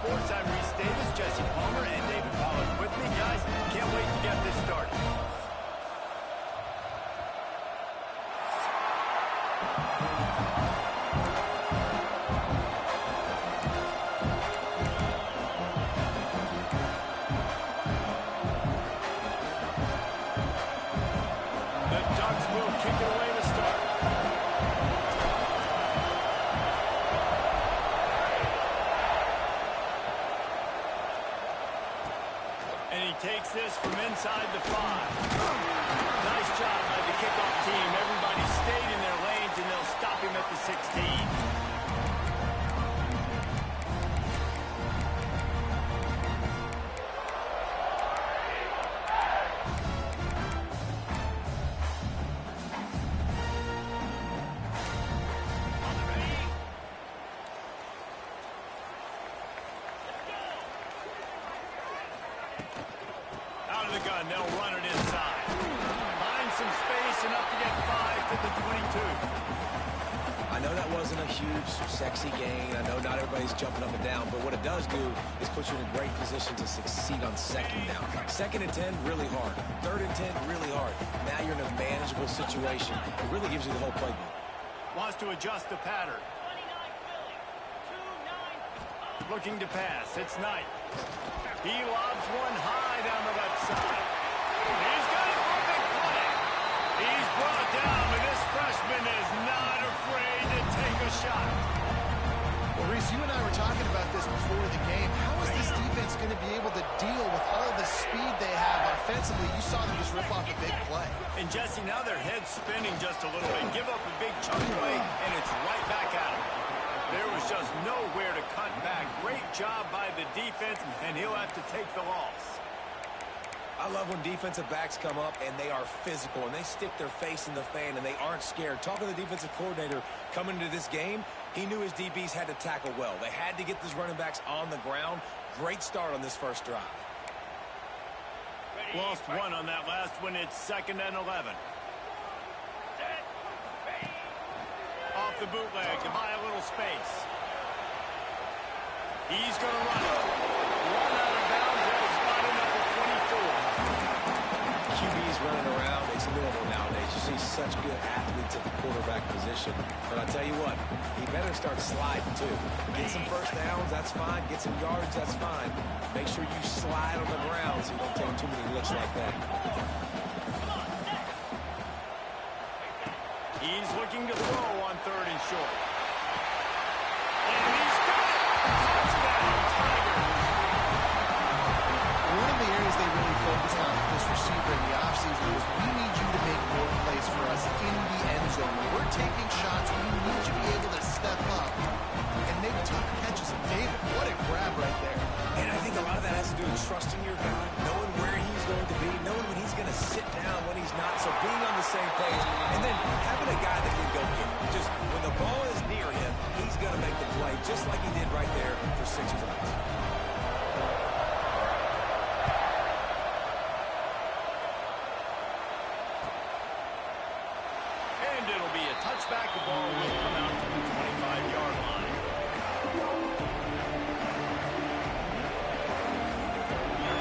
Sports, I'm Reese Davis, Jesse Palmer, and David Pollack with me. Guys, can't wait to get this started. The Ducks will kick it away to start. And he takes this from inside the 5. Nice job by the kickoff team. Everybody stayed in their lanes, and they'll stop him at the 16. Out of the gun, they'll run it inside. Find some space, enough to get 5 to the 22. I know that wasn't a huge, sexy gain. I know not everybody's jumping up and down, but what it does do is put you in a great position to succeed on second down. Second and 10, really hard. Third and 10, really hard. Now you're in a manageable situation. It really gives you the whole playbook. Wants to adjust the pattern. Looking to pass. It's Knight. He lobs one high down the left side. He's got it for a big play. He's brought down, and this freshman is not afraid to take a shot. Well, Reese, you and I were talking about this before the game. How is this defense going to be able to deal with all the speed they have offensively? You saw them just rip off a big play. And Jesse, now their head's spinning just a little bit. Give up a big chunk play, and it's right back at him. There was just nowhere to cut back. Great job by the defense, and he'll have to take the loss. I love when defensive backs come up and they are physical and they stick their face in the fan and they aren't scared. Talking to the defensive coordinator coming into this game, he knew his DBs had to tackle well. They had to get these running backs on the ground. Great start on this first drive. Lost one on that last one. It's 2nd and 11. Off the bootleg to buy a little space. He's going to run it. Run out of bounds. They'll spot him at the 24. QBs running around, it's normal nowadays. You see such good athletes at the quarterback position. But I'll tell you what, he better start sliding too. Get some first downs, that's fine. Get some yards, that's fine. Make sure you slide on the ground so you don't take too many looks like that. He's looking to throw on 3rd and short. And he's got it! Touchdown, Tigers! One of the areas they really focused on with this receiver in the offseason was we need you to make more plays for us in the end zone. When we're taking shots, we need you to be able to step up and make tough catches. And David, what a grab right there. And I think a lot of that has to do with trusting your guy, knowing where he's going to be, knowing when he's going to sit down, when he's not. So being on the same page, and then having a guy that can go get it. Just when the ball is near him, he's going to make the play, just like he did right there for 6 points. And it'll be a touchback. The ball will come out to the 25-yard line.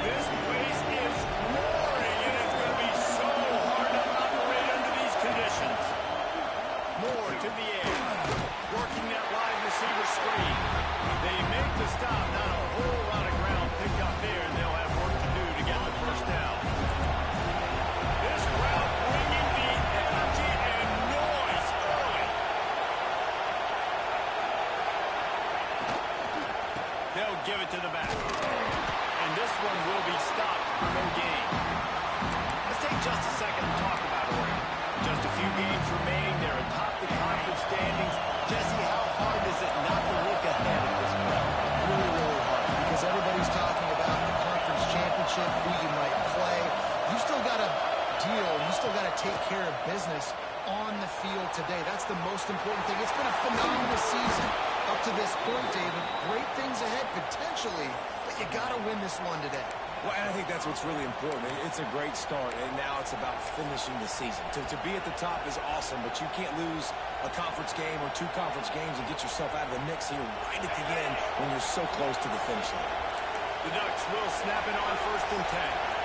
This place is roaring, and it's going to be so hard to operate under these conditions. Moore to the air, working that wide receiver screen. They make the stop, not a whole lot of ground picked up there, and they'll have work to do to get the first down. This crowd bringing the energy and noise early. They'll give it to the back. And this one will be stopped for no gain. Let's take just a second to talk about Oregon. Just a few games remain. They're atop the conference standings. Jesse, how hard is it not to look ahead at this point? Really, really hard because everybody's talking about the conference championship, who you might play. You still got to deal. You still got to take care of business on the field today. That's the most important thing. It's been a phenomenal season up to this point, David. Great things ahead potentially, but you got to win this one today. Well, and I think that's what's really important. It's a great start, and now it's about finishing the season. To be at the top is awesome, but you can't lose a conference game or 2 conference games and get yourself out of the mix here right at the end when you're so close to the finish line. The Ducks will snap it on 1st and 10.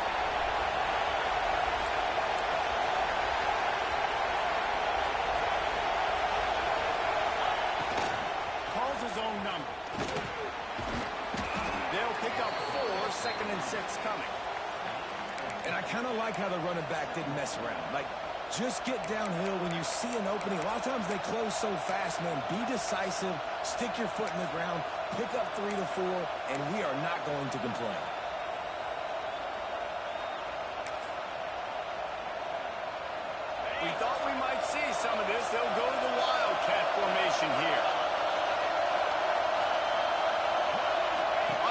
His own number. They'll pick up 4, 2nd and 6 coming. And I kind of like how the running back didn't mess around. Like, just get downhill when you see an opening. A lot of times they close so fast, man. Be decisive, stick your foot in the ground, pick up 3 to 4, and we are not going to complain. We thought we might see some of this. They'll go to the Wildcat formation here.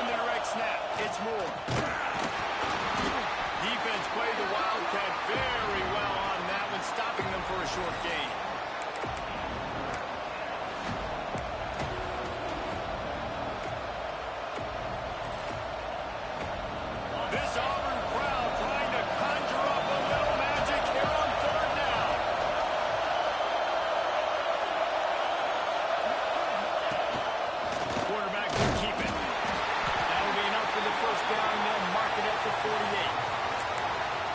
On the direct snap, it's Moore. Defense played the Wildcat very well on that one, stopping them for a short gain. This Auburn crowd trying to conjure up a little magic here on 3rd down. Quarterback will keep it. That'll be enough for the 1st down. They'll mark it at the 48.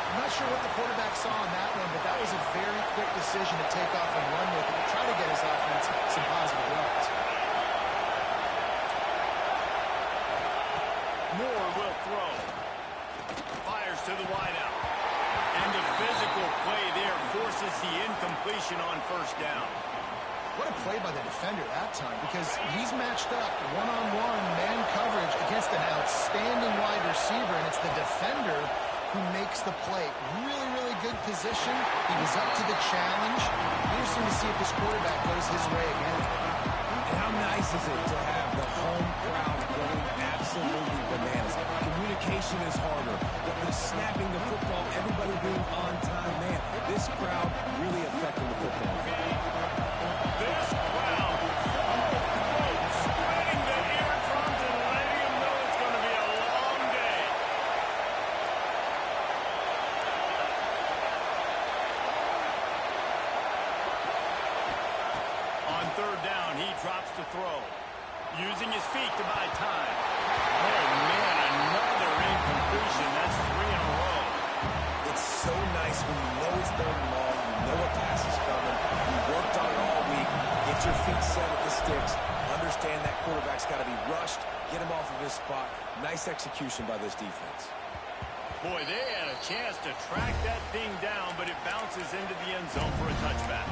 I'm not sure what the quarterback saw on that one, but that was a very quick decision to take off and run with it, try to get his offense some positive yards. Moore will throw. Fires to the wideout. And the physical play there forces the incompletion on 1st down. What a play by the defender that time, because he's matched up one-on-one man coverage against an outstanding wide receiver, and it's the defender who makes the play. Really, really good position. He was up to the challenge. Interesting to see if this quarterback goes his way again. And how nice is it to have the home crowd going absolutely bananas? Communication is harder. The snapping the football, everybody being on time. Man, this crowd really affecting the football. This crowd spreading the eardrums and letting them know it's going to be a long day. On 3rd down, he drops to throw. Using his feet to buy time. Oh, man, another incompletion. That's 3 in a row. It's so nice when you know it's 3rd and long, you know a pass is coming, you worked on it all week, get your feet set at the sticks, understand that quarterback's got to be rushed, get him off of his spot. Nice execution by this defense. Boy, they had a chance to track that thing down, but it bounces into the end zone for a touchback.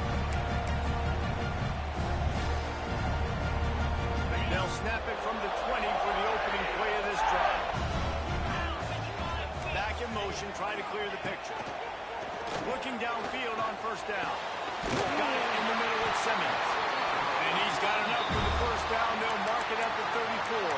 They'll snap it from the 20 for the opening play of this drive. Back in motion, try to clear the picture. Looking downfield on 1st down. Got it in the middle with Simmons. And he's got enough for the 1st down. They'll mark it at the 34.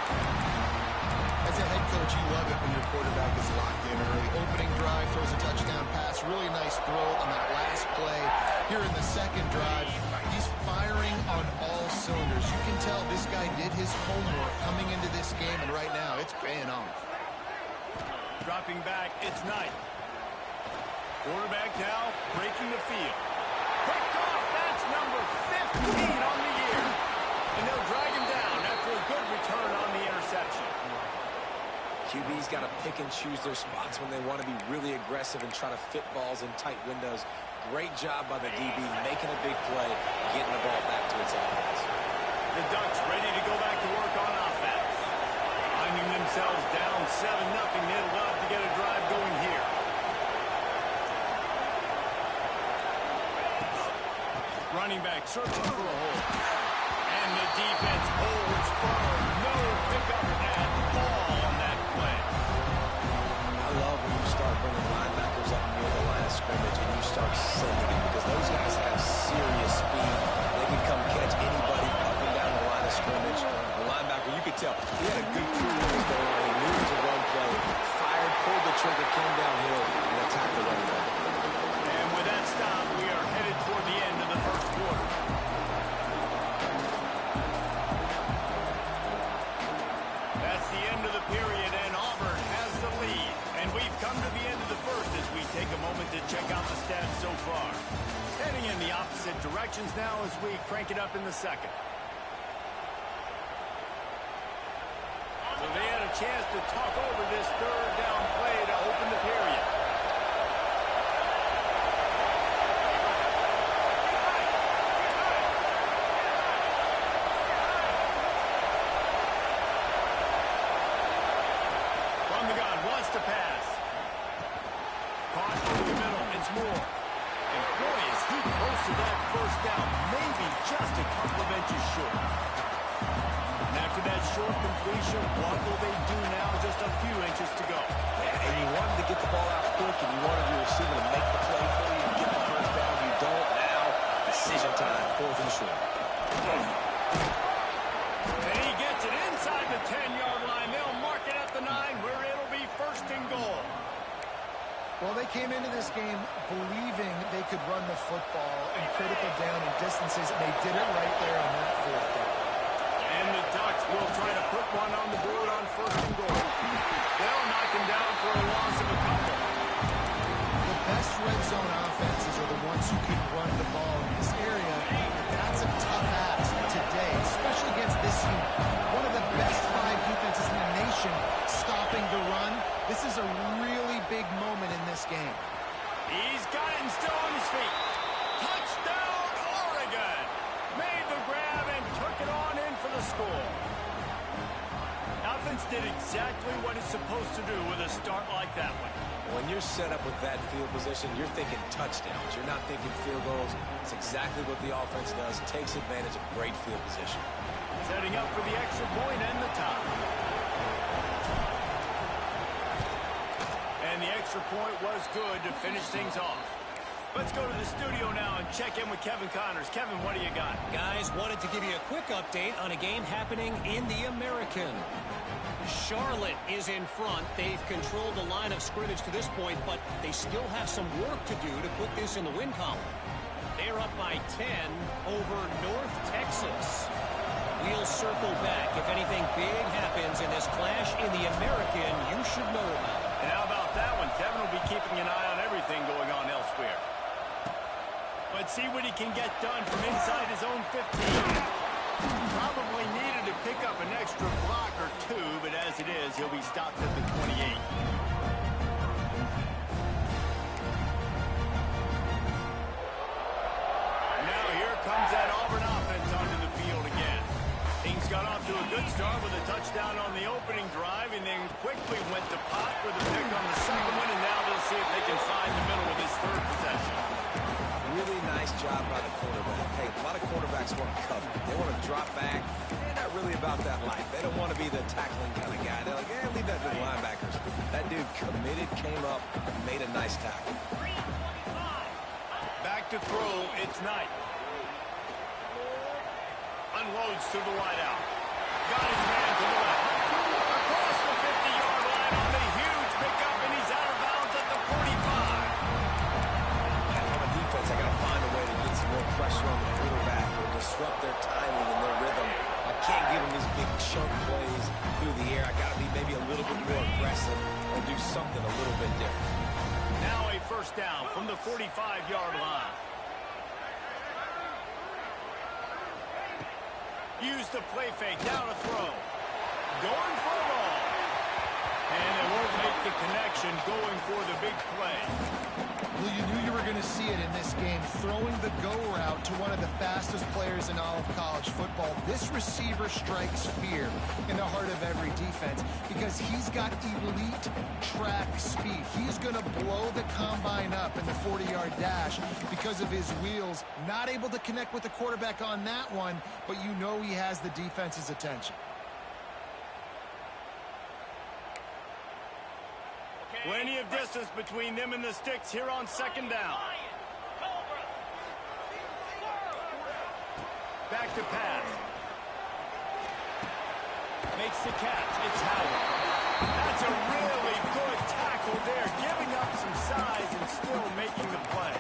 As a head coach, you love it when your quarterback is locked in early. Opening drive, throws a touchdown pass. Really nice throw on that last play. Here in the 2nd drive, he's firing on all cylinders. You can tell this guy did his homework coming into this game, and right now it's paying off. Dropping back, it's Knight. Quarterback now breaking the field. Picked off, that's number 15 on the year. And they'll drag him down after a good return on the interception. QB's got to pick and choose their spots when they want to be really aggressive and try to fit balls in tight windows. Great job by the DB, making a big play, getting the ball back to its offense. The Ducks ready to go back to work on offense. Finding themselves down 7-0, they'd love to get a drive going here. Running back searching for a hole. And the defense holds firm. No pickup at all on that play. I love when you start bringing linebackers up near the line of scrimmage and you start sending them, because those guys have serious speed. They can come catch anybody up and down the line of scrimmage. The linebacker, you could tell, he had a good crew when he was going on. He knew it was a run play. Fired, pulled the trigger, came downhill, and attacked the running back. And with that stop, we are headed toward the end of the 1st quarter. That's the end of the period, and Auburn has the lead. lead. And we've come to the end of the first as we take a moment to check out the stats so far. Heading in the opposite directions now as we crank it up in the second. So they had a chance to talk over this third down play to open the period. From the gun, wants to pass. Caught over the middle, it's Moore. And boy, is he close to that first down. Maybe just a couple of inches short. After that short completion, what will they do now? Just a few inches to go. Yeah, and you wanted to get the ball out quick, and you wanted your receiver to make the play for you and get the first down. You don't now. Decision time, 4th and short. And he gets it inside the 10-yard line. They'll mark it at the 9, where it'll be 1st and goal. Well, they came into this game believing they could run the football in critical down and distances, and they did it right there on that 4th down. And the Ducks will try to put one on the board on 1st and goal. They'll knock him down for a loss of a couple. The best red zone offenses are the ones who can run the ball in this area. That's a tough ask today, especially against this unit. One of the best 5 defenses in the nation stopping the run. This is a really big moment in this game. He's got it and still on his feet. Touchdown, Oregon! Made the grab and took it on in for the score. Offense did exactly what it's supposed to do with a start like that one. When you're set up with that field position, you're thinking touchdowns. You're not thinking field goals. It's exactly what the offense does. Takes advantage of great field position. Setting up for the extra point and the tie. And the extra point was good to finish things off. Let's go to the studio now and check in with Kevin Connors. Kevin, what do you got? Guys, wanted to give you a quick update on a game happening in the American. Charlotte is in front. They've controlled the line of scrimmage to this point, but they still have some work to do to put this in the win column. They're up by 10 over North Texas. We'll circle back. If anything big happens in this clash in the American, you should know about it. And how about that one? Kevin will be keeping an eye on everything going on elsewhere. Let's see what he can get done from inside his own 15. Probably needed to pick up an extra block or 2, but as it is, he'll be stopped at the 28. Now here comes that Auburn offense onto the field again. Things got off to a good start with a touchdown on the opening drive, and then quickly went to pot with a pick on the second one, and now they'll see if they can find the middle with his 3rd possession. Really nice job by the quarterback. Hey, a lot of quarterbacks want to cover. They want to drop back. They're not really about that life. They don't want to be the tackling kind of guy. They're like, leave that to the linebackers. That dude committed, came up, and made a nice tackle. Back to throw, it's Knight. Unloads to the wideout. Got his man to the left. Across the 50-yard line on the huge pickup, and he's out of bounds at the 45. On a defense, I got to find a way to get some more pressure on the quarterback or disrupt their timing and their rhythm. I can't give them these big chunk plays through the air. I got to be maybe a little bit more aggressive or do something a little bit different. Now a 1st down from the 45-yard line. Use the play fake, down a throw. Going for it all. And they won't make the connection, going for the big play. Well, you knew you were going to see it in this game, throwing the go route to one of the fastest players in all of college football. This receiver strikes fear in the heart of every defense because he's got elite track speed. He's going to blow the combine up in the 40-yard dash because of his wheels. Not able to connect with the quarterback on that one, but you know he has the defense's attention. Plenty of distance between them and the sticks here on 2nd down. Back to pass. Makes the catch. It's Howard. That's a really good tackle there, giving up some size and still making the play.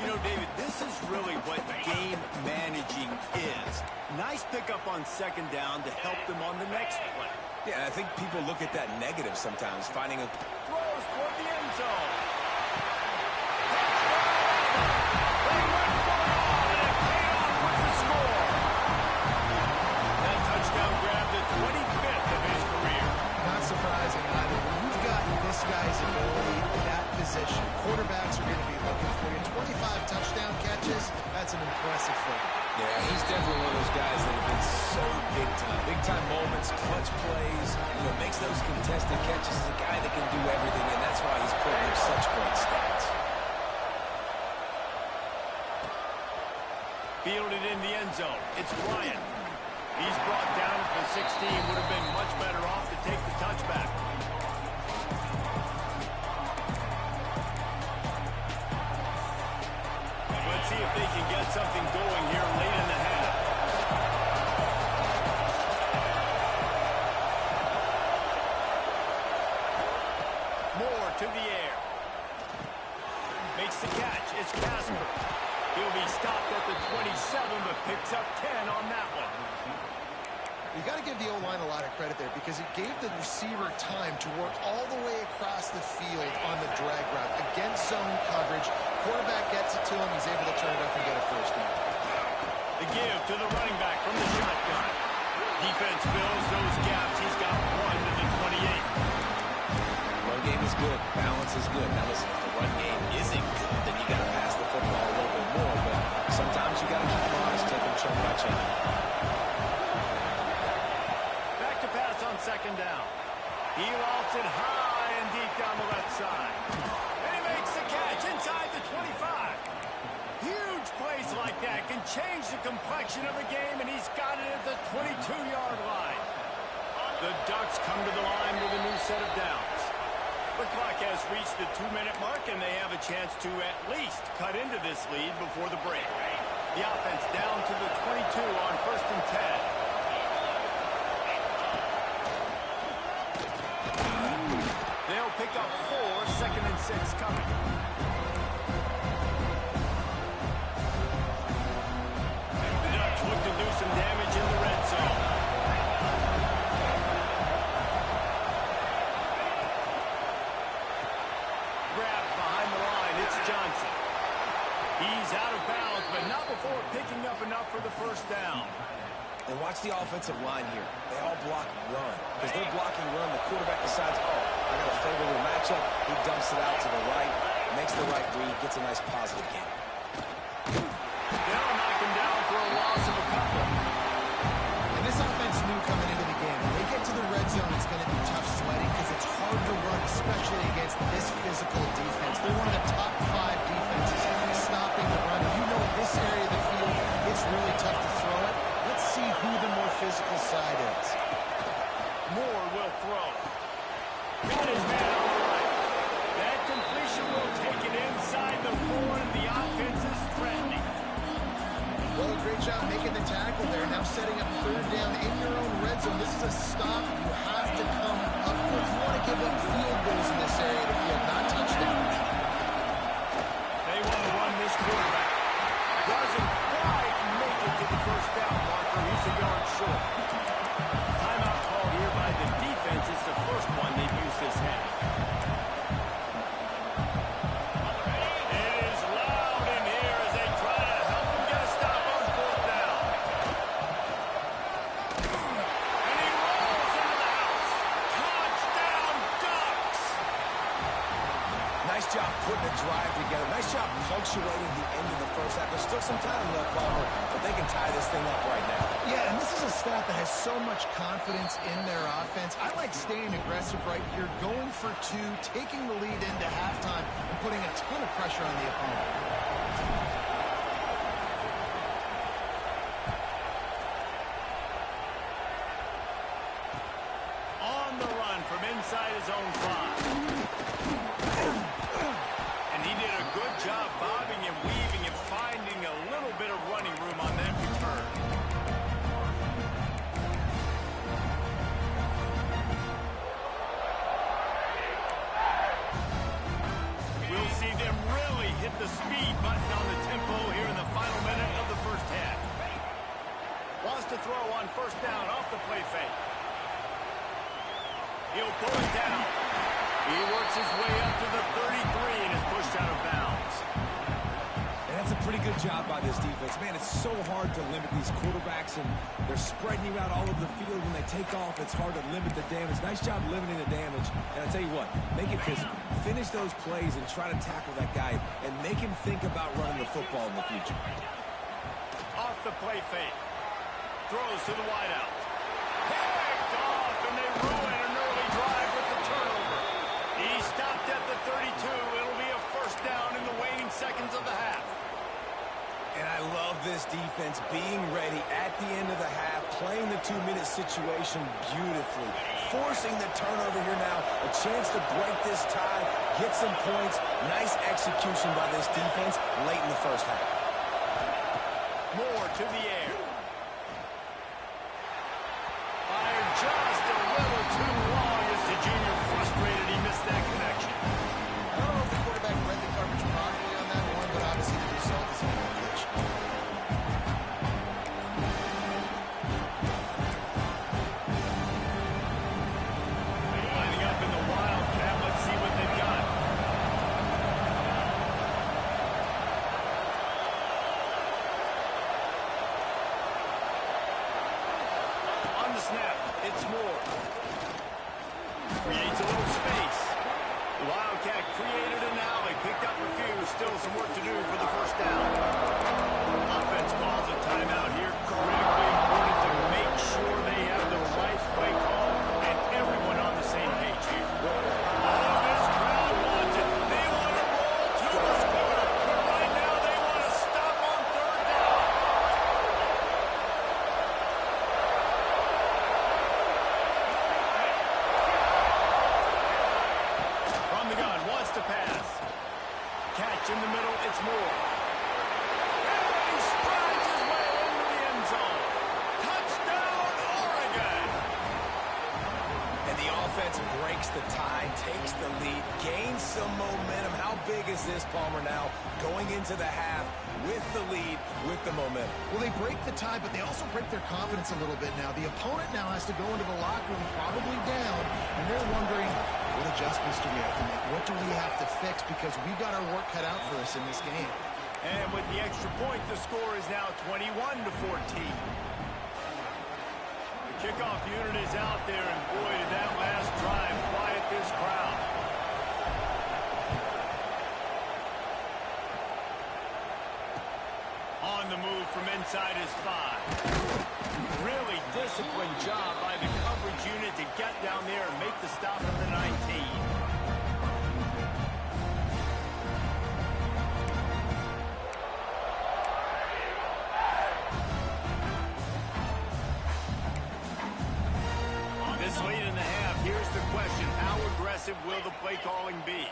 You know, David, this is really what game managing is. Nice pickup on 2nd down to help them on the next play. Yeah, I think people look at that negative sometimes, finding a... Throws toward the end zone. That touchdown grabbed the 25th of his career. Not surprising either. When you've got this guy's ability in that position, quarterbacks are going to be looking for you. 25 touchdown catches, that's an impressive figure. Yeah, he's definitely one of those guys that have been so big time. Big time moments, clutch plays, makes those contested catches. He's a guy that can do everything, and that's why he's putting up such great stats. Fielded in the end zone. It's Bryant. He's brought down at the 16. Would have been much better off to take the touchback. Let's see if they can get something going here late in the half. Moore to the air. Makes the catch. It's Casper. He'll be stopped at the 27, but picks up 10 on that one. You got to give the O-line a lot of credit there because it gave the receiver time to work all the way across the field on the drag route. Against zone coverage, quarterback gets it to him, he's able to turn it up and get a first down. The give to the running back from the shotgun. Defense fills those gaps. He's got one to the 28. Run game is good. Balance is good. Now listen, if the run game isn't good, then you got to pass the football a little bit more. But sometimes you got to keep them honest, take them chunk by chunk. Back to pass on second down. He lofts it high and deep down the left side. And he makes the catch inside the 25. Huge plays like that can change the complexion of a game, and he's got it at the 22-yard line. The Ducks come to the line with a new set of downs. The clock has reached the 2-minute mark, and they have a chance to at least cut into this lead before the break. The offense down to the 22 on 1st and 10. They'll pick up 4, 2nd and 6 coming. The Ducks look to do some damage in the red zone. Grabbed behind the line, it's Johnson. He's out of bounds, but not before picking up enough for the first down. And watch the offensive line here. They all block run. As they're blocking run, the quarterback decides, oh, I got a favorable matchup. He dumps it out to the right, makes the right read, gets a nice positive game. They'll knock him down for a loss of a couple. And this offense knew coming into the game, when they get to the red zone, it's going to be tough sledding because it's hard to run, especially against this physical defense. They're one of the top 5 defenses stopping the run. You know this area of the field, it's really tough to throw it. Let's see who the more physical side is. Moore will throw. Got his man on the right. That completion will take it inside the 4, and the offense is threatening. Well, great job making the tackle there. Now setting up 3rd down in your own red zone. This is a stop you have to come up with. You want to give up field goals in this area of the field, not touchdowns. They want to run this quarterback. Doesn't quite make it to the first down marker. He's a yard short. Timeout called here by the defense. It's the first one they've used this half. It is loud in here as they try to help him get a stop on 4th down. And he rolls into the house. Touchdown, Ducks! Nice job putting a drive together. Nice job punctuating the end of the first half. There's still some time left, Palmer, but they can tie this thing up right now. Yeah, and this is a staff that has so much confidence in their offense. I like staying aggressive right here, going for 2, taking the lead into halftime, and putting a ton of pressure on the opponent. On the run from inside his own 5. And he did a good job bobbing and weaving and finding a little bit of running room on that return. We'll see them really hit the speed button on the tempo here in the final minute of the first half. Wants to throw on 1st down off the play fake. He'll pull it down. He works his way up to the 33 and is pushed out of bounds. And that's a pretty good job by this defense. Man, it's so hard to limit these quarterbacks, and they're spreading you out all over the field. When they take off, it's hard to limit the damage. Nice job limiting the damage. And I'll tell you what, make it physical. Finish those plays and try to tackle that guy and make him think about running the football in the future. Off the play fake. Throws to the wideout. Picked off, and they ruin an early drive with the turnover. He stopped at the 32. It'll be a first down in the waning seconds of the half. And I love this defense being ready at the end of the half, playing the 2-minute situation beautifully, forcing the turnover here now, a chance to break this tie, get some points. Nice execution by this defense late in the first half. More to the air. Fired just a little too long as the junior frustrated he missed that connection. I don't know if the quarterback read the coverage properly on that one, but obviously the result is in the pitch. Lining up in the wildcat. Let's see what they've got. On the snap, it's Moore. Creates a little space. The Wildcat created an alley, picked up a few, still some work to do for the first down. Offense calls a timeout here. Critically important to make sure they have the right play call and everyone on the same page here. Oh, this crowd wants it. They want to roll to this quarter, but right now they want to stop on third down. From the gun, wants to pass. Catch in the middle, it's Moore. And he strides his way into the end zone. Touchdown, Oregon! And the offense breaks the tie, takes the lead, gains some momentum. How big is this, Palmer, now? Going into the half with the lead, with the momentum. Well, they break the tie, but they also break their confidence a little bit now. The opponent now has to go into the locker room probably down, and they're wondering, what adjustments do we have to make? What do we have to fix? Because we've got our work cut out for us in this game. And with the extra point, the score is now 21-14. The kickoff unit is out there, and boy, did that last drive quiet this crowd. On the move from inside his 5. Really disciplined job by the coverage unit to get down there and make the stop at the 19. This late in the half, here's the question. How aggressive will the play calling be?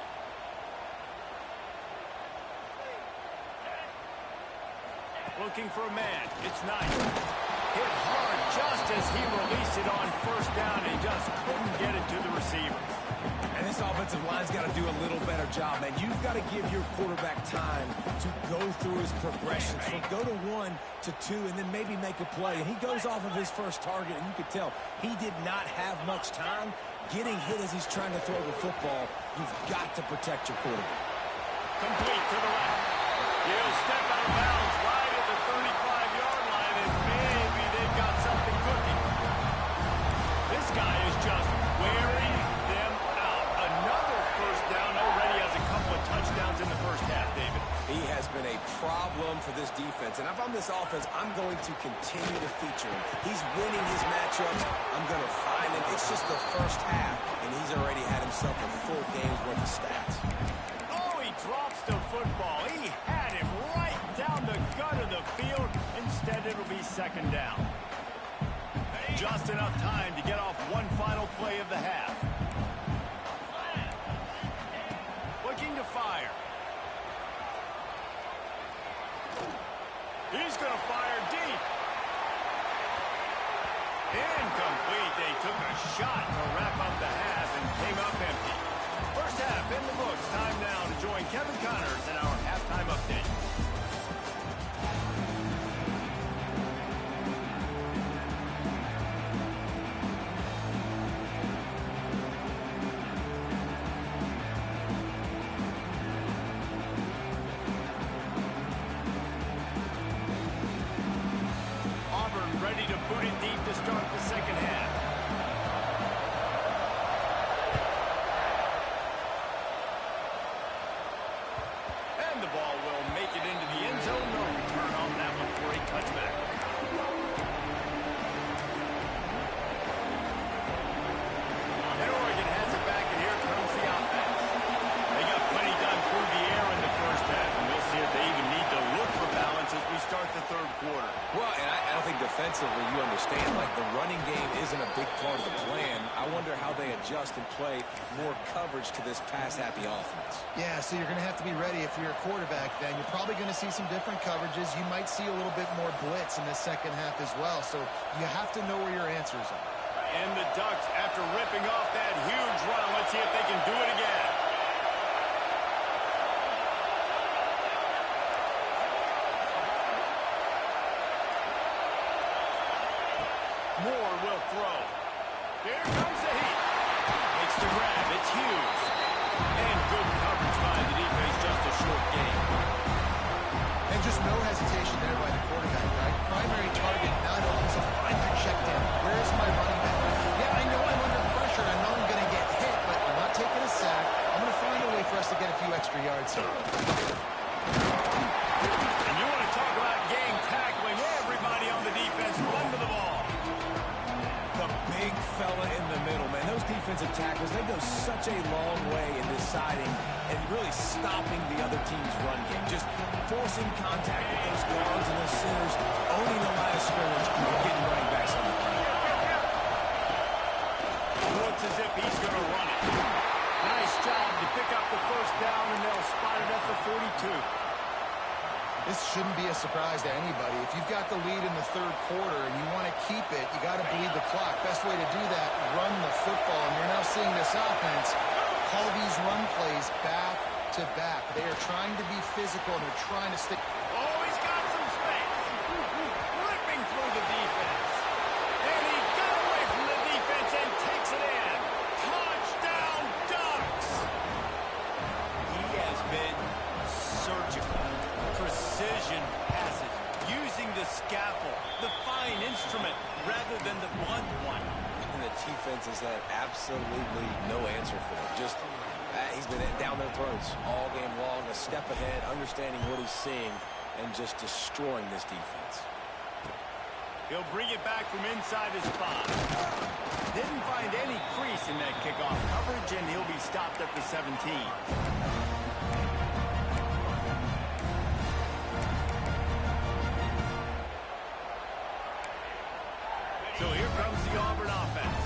Looking for a man. It's nice. Hit hard just as he released it on first down. He just couldn't get it to the receiver. And this offensive line's got to do a little better job, man. You've got to give your quarterback time to go through his progressions. From go to 1 to 2 and then maybe make a play. And he goes off of his first target, and you could tell he did not have much time getting hit as he's trying to throw the football. You've got to protect your quarterback. Complete to the left. He'll step out of bounds right at the 35-yard line, and maybe they've got something cooking. This guy is just wearing them out. Another first down, already has a couple of touchdowns in the first half, David. He has been a problem for this defense. And if I'm this offense, I'm going to continue to feature him. He's winning his matchups. I'm going to find him. It's just the first half, and he's already had himself a full game's worth of stats. Oh, he drops the football. He had him right down the gut of the field. Instead, it'll be second down. Just enough time to get off one final play of the half. Looking to fire. He's going to fire deep. Incomplete. They took a shot to wrap up the half and came up empty. First half in the books. Time now to join Kevin Connors in our halftime update. defensively, you understand, like, the running game isn't a big part of the plan. I wonder how they adjust and play more coverage to this pass-happy offense. Yeah, so you're going to have to be ready if you're a quarterback then. You're probably going to see some different coverages. You might see a little bit more blitz in the second half as well. So you have to know where your answers are. And the Ducks, after ripping off that huge run, let's see if they can do it again. Moore will throw. Here comes the heat. Makes the grab. It's Hughes. And good coverage by the defense. Just a short game. And just no hesitation there by the quarterback, right? Primary target not open, so finally checked in. Where's my running back? Yeah, I know I'm under pressure. I know I'm going to get hit, but I'm not taking a sack. I'm going to find a way for us to get a few extra yards here. And you want to talk about game tackling. Everybody on the defense run to the ball. The big fella in the middle, man. Those defensive tackles, they go such a long way in deciding and really stopping the other team's run game. Just forcing contact with those guards and those centers, owning the line of scrimmage, and getting running backs on the ground. Looks as if he's going to run it. Nice job to pick up the first down, and they'll spot it at the 42. This shouldn't be a surprise to anybody. If you've got the lead in the third quarter and you want to keep it, you got to bleed the clock. Best way to do that, run the football. And you're now seeing this offense call these run plays back to back. They are trying to be physical, and they're trying to stick. Oh, he's got some space. Ripping through the defense. And he got away from the defense and takes it in. Touchdown, Ducks. He has been surgical. Precision passes, using the scalpel, the fine instrument, rather than the blunt one. And the defense has had absolutely no answer for him. Just, he's been down their throats all game long, a step ahead, understanding what he's seeing, and just destroying this defense. He'll bring it back from inside his spot. Didn't find any crease in that kickoff coverage, and he'll be stopped at the 17. So here comes the Auburn offense.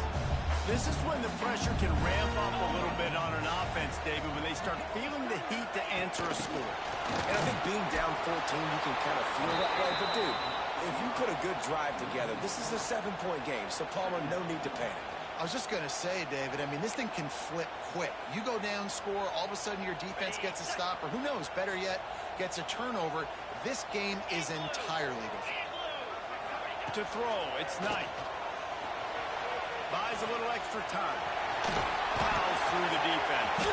This is when the pressure can ramp up a little bit on an offense, David, when they start feeling the heat to answer a score. And I think being down 14, you can kind of feel that way. But, dude, if you put a good drive together, this is a 7-point game, so Palmer, no need to panic. I was just going to say, David, I mean, this thing can flip quick. You go down, score, all of a sudden your defense gets a stop, or who knows, better yet, gets a turnover. This game is entirely different. To throw, it's Knight. Buys a little extra time. Plows through the defense.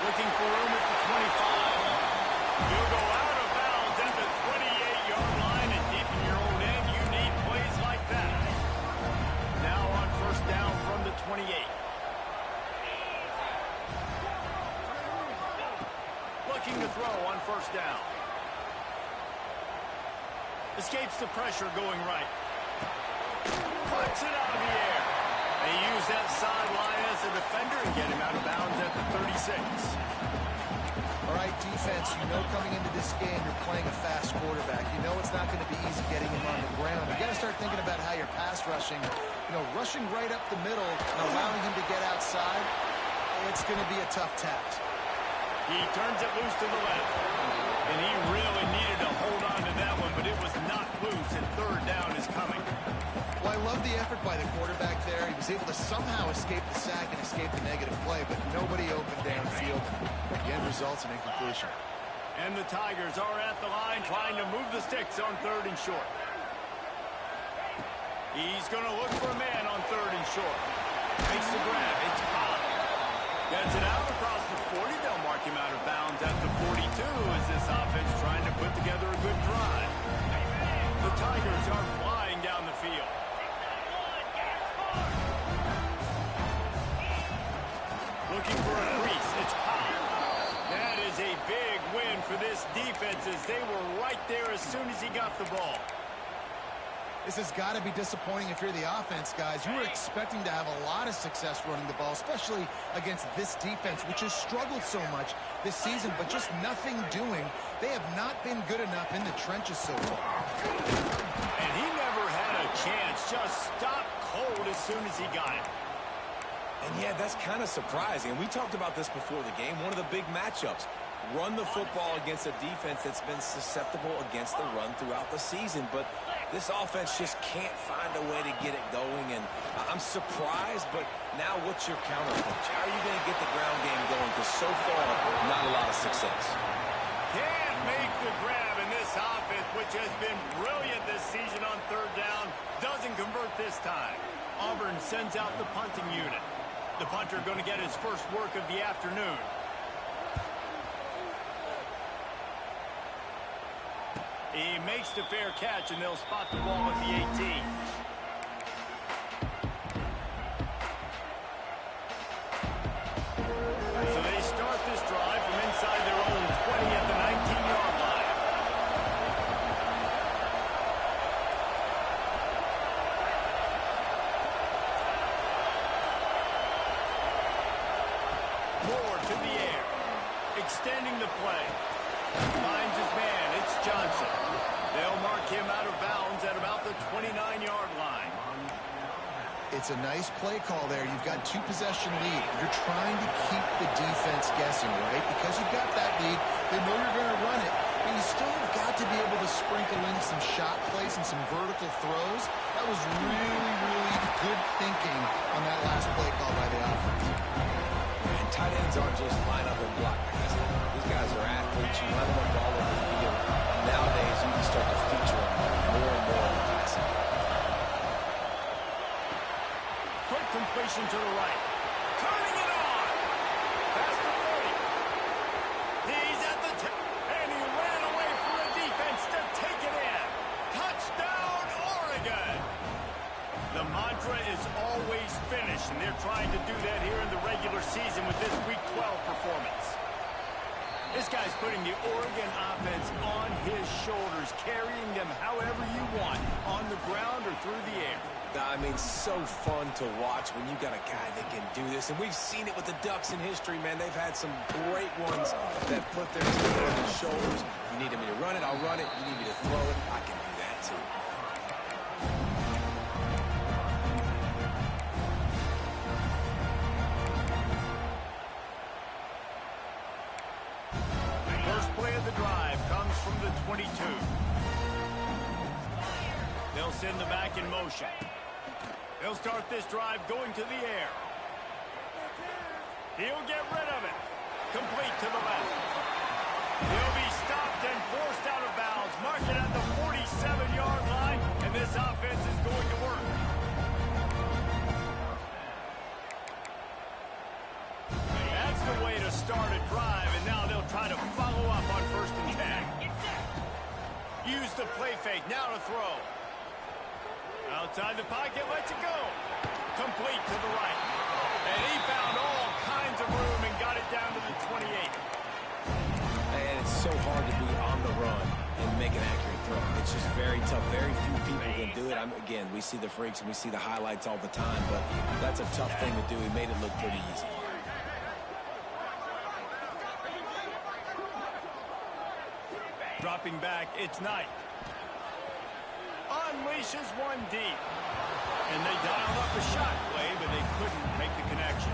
Looking for room at the 25. He'll go out of bounds at the 28-yard line, and deep in your own end, you need plays like that. Now on first down from the 28. Looking to throw on first down. Escapes the pressure going right. Puts it out of the air. They use that sideline as a defender and get him out of bounds at the 36. All right, defense, you know coming into this game you're playing a fast quarterback. You know it's not going to be easy getting him on the ground. You got to start thinking about how you're pass rushing. You know, rushing right up the middle and allowing him to get outside, it's going to be a tough task. He turns it loose to the left. And he really needed to hold on to that one, but it was not loose, and third down is coming. Well, I love the effort by the quarterback there. He was able to somehow escape the sack and escape the negative play, but nobody opened downfield. The end results in incompletion. And the Tigers are at the line trying to move the sticks on third and short. He's going to look for a man on third and short. Makes the grab. It's caught. Gets it out across the 40. They'll mark him out of bounds at the 42 as this offense trying to put together a good drive. The Tigers are flying down the field. Looking for a crease. It's caught. That is a big win for this defense as they were right there as soon as he got the ball. This has got to be disappointing if you're the offense, guys. You were expecting to have a lot of success running the ball, especially against this defense, which has struggled so much this season, but just nothing doing. They have not been good enough in the trenches so far. And he never chance. Just stopped cold as soon as he got it. And yeah, that's kind of surprising. And we talked about this before the game. One of the big matchups. Run the football against a defense that's been susceptible against the run throughout the season. But this offense just can't find a way to get it going. And I'm surprised, but now what's your counterpunch? How are you going to get the ground game going? Because so far, not a lot of success. Can't make the grab in this offense, which has been brilliant this season on third down. Doesn't convert this time. Auburn sends out the punting unit. The punter going to get his first work of the afternoon. He makes the fair catch, and they'll spot the ball at the 18. So they start this drive from inside their own 20 at the 19-yard line. Moore to the air. Extending the play. Finds his man. It's Johnson. They'll mark him out of bounds at about the 29-yard line. It's a nice play call there. You've got two-possession lead. You're trying to keep the defense guessing, right? Because you've got that lead, they know you're going to run it, but you still have got to be able to sprinkle in some shot plays and some vertical throws. That was really, really good thinking on that last play call by the offense. And tight ends aren't just line up and block guys. These guys are athletes. You run them all over the field. Nowadays, you can start to feature them more and more in the passing game. Quick completion to the right. Turning it on. Past the 40. He's at the 10. And he ran away from the defense to take it in. Touchdown, Oregon. The mantra is always finish, and they're trying to do that here in the regular season with this Week 12 performance. This guy's putting the Oregon offense on his shoulders, carrying them however you want, on the ground or through the air. I mean, so fun to watch when you got a guy that can do this. And we've seen it with the Ducks in history, man. They've had some great ones that put their team on their shoulders. You need me to run it, I'll run it. You need me to throw it, I can do that too. First play of the drive comes from the 22. They'll send the back in motion. They'll start this drive going to the air. He'll get rid of it. Complete to the left. He'll be stopped and forced out of bounds. Mark it at the 47-yard line, and this offense is going to work. That's the way to start a drive, and now they'll try to follow up on 1st and 10. Use the play fake. Now to throw. Outside the pocket, lets it go. Complete to the right. And he found all kinds of room and got it down to the 28. And it's so hard to be on the run and make an accurate throw. It's just very tough. Very few people can do it. Again, we see the freaks and we see the highlights all the time, but that's a tough thing to do. He made it look pretty easy. Dropping back, it's Knight. Unleashes one deep. And they dialed up a shot play, but they couldn't make the connection.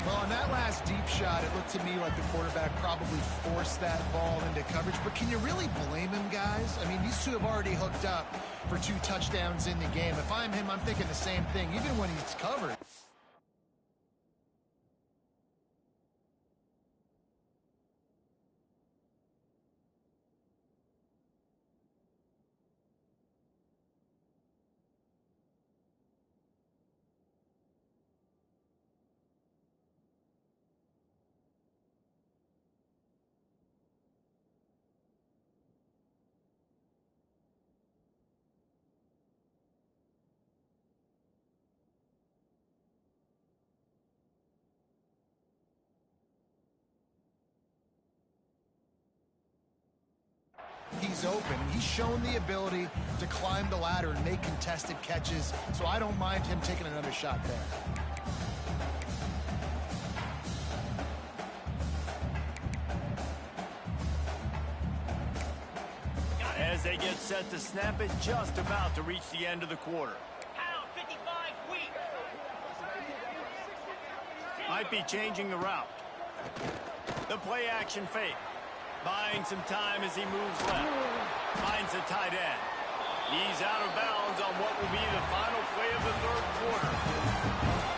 Well, on that last deep shot, it looked to me like the quarterback probably forced that ball into coverage. But can you really blame him, guys? I mean, these two have already hooked up for 2 touchdowns in the game. If I'm him, I'm thinking the same thing, even when he's covered. He's open. He's shown the ability to climb the ladder and make contested catches, so I don't mind him taking another shot there. As they get set to snap it, just about to reach the end of the quarter. Pound 55 weak. Might be changing the route. The play action fake. Buying some time as he moves left. Finds the tight end. He's out of bounds on what will be the final play of the third quarter.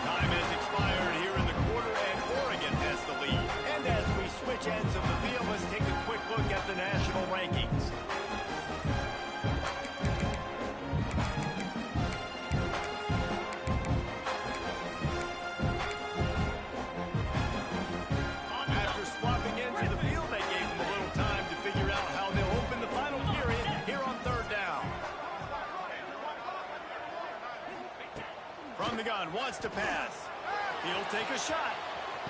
Time has expired here in the quarter, and Oregon has the lead. And as we switch ends of the field, let's take a quick look at the national rankings. After swapping ends of the field, they gave them a little time to figure out how they'll open the final period here on third down. From the gun, wants to pass. He'll take a shot.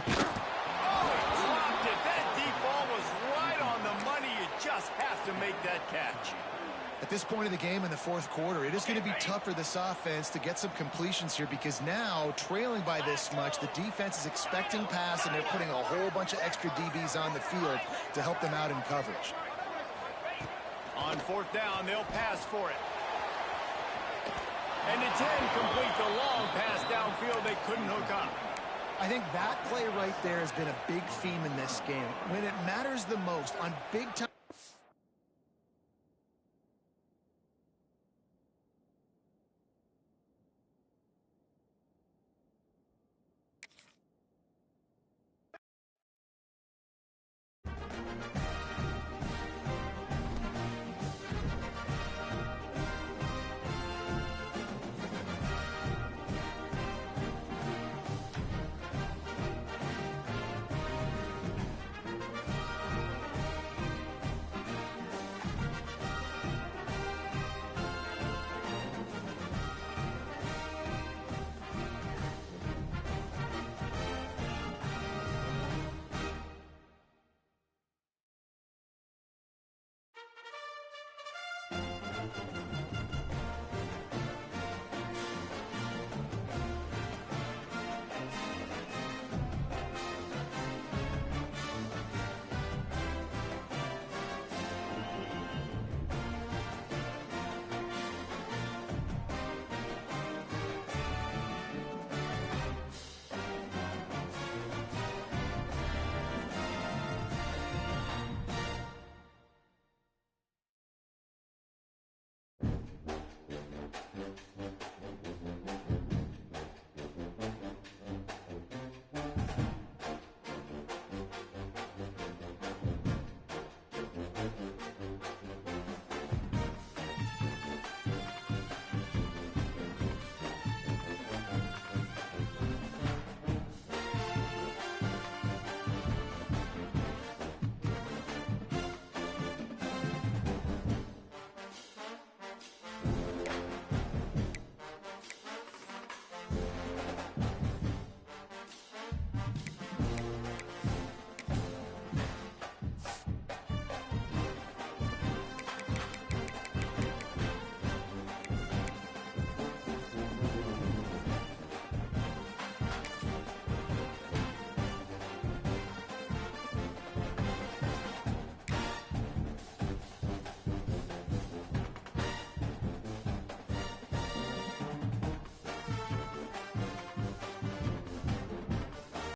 Oh, he dropped it. That deep ball was right on the money. You just have to make that catch. At this point of the game in the fourth quarter, it is going to be tough for this offense to get some completions here because now, trailing by this much, the defense is expecting pass, and they're putting a whole bunch of extra DBs on the field to help them out in coverage. On fourth down, they'll pass for it. And the 10 complete the long pass downfield. They couldn't hook up. I think that play right there has been a big theme in this game. When it matters the most, on big time.